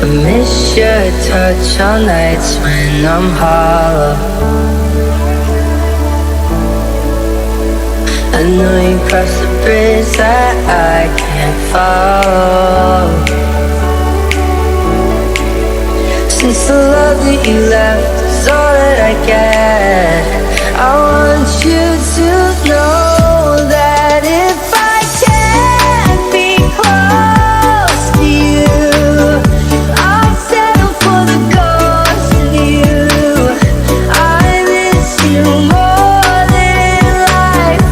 I miss your touch on nights when I'm hollow. I know you crossed the bridge that I can't follow. Since the love that you left is all that I get, I want you to know that if I can't be close to you, I'll settle for the ghost of you. I miss you more than life,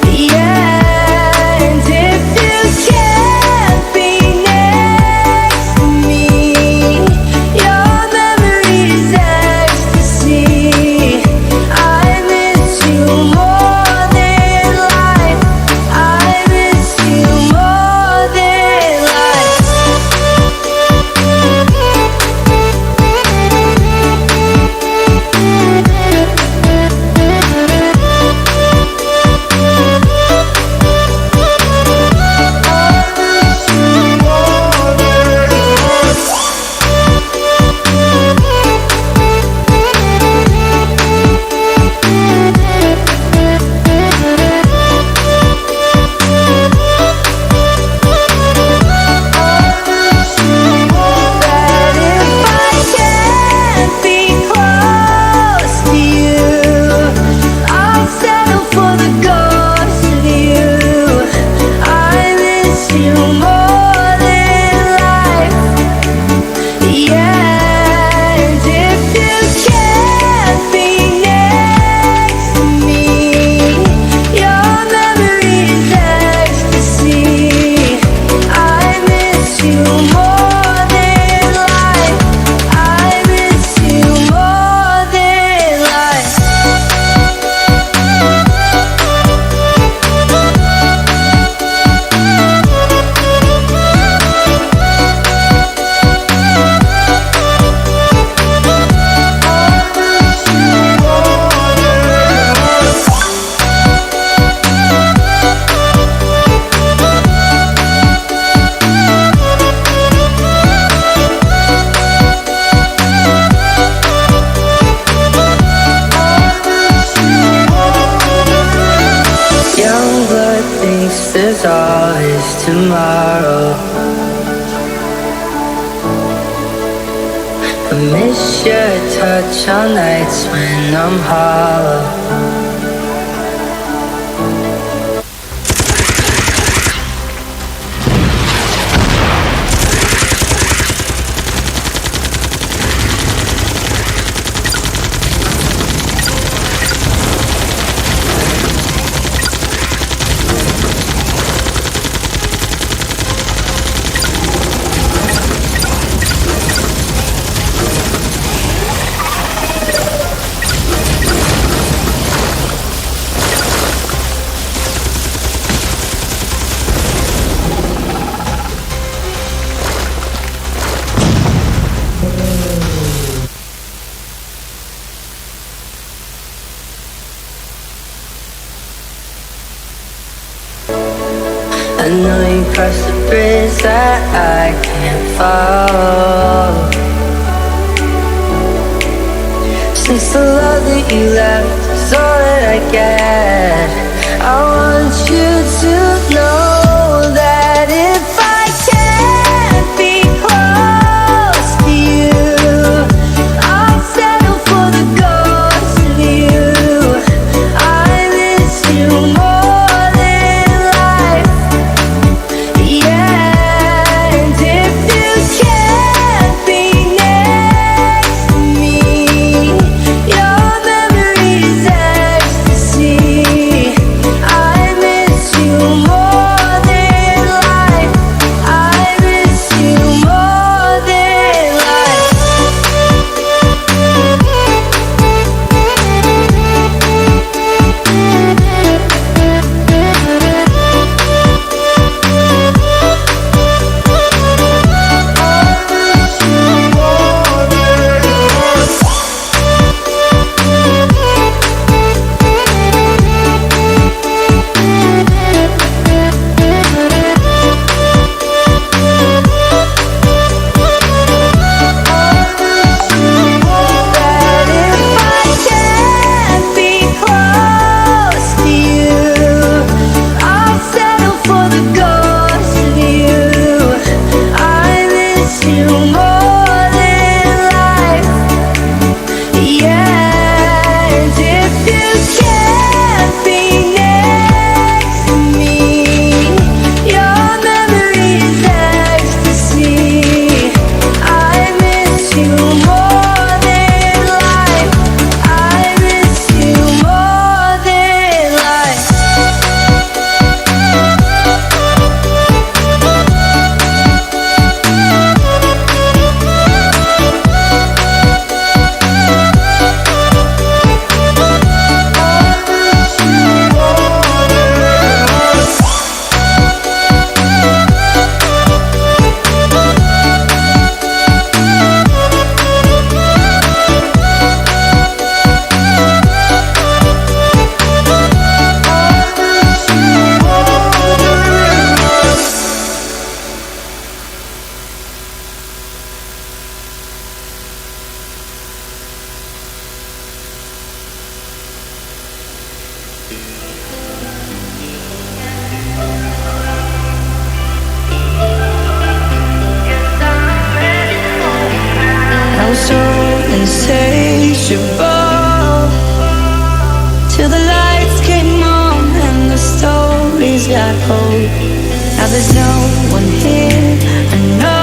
yeah. And if you can't be next to me, your memory is ecstasy. I miss you more than life. I miss you more than life. That if I can't be close to you, I'll settle for the ghost of you. I miss you more than life, yeah. And if you can't be next to me, your memory is ecstasy. I miss you more than life. I miss you more than life. Young blood thinks there's always tomorrow. I miss your touch on nights when I'm hollow. I know you crossed the bridge that I can't follow. Since the love that you left is all that I get, I want you to know that if I can't be close to you, I'll settle for the ghost of you. I miss you more than life, yeah. And if you can't be next to me, your memory is ecstasy. I miss you more hope. Now there's no one here, I know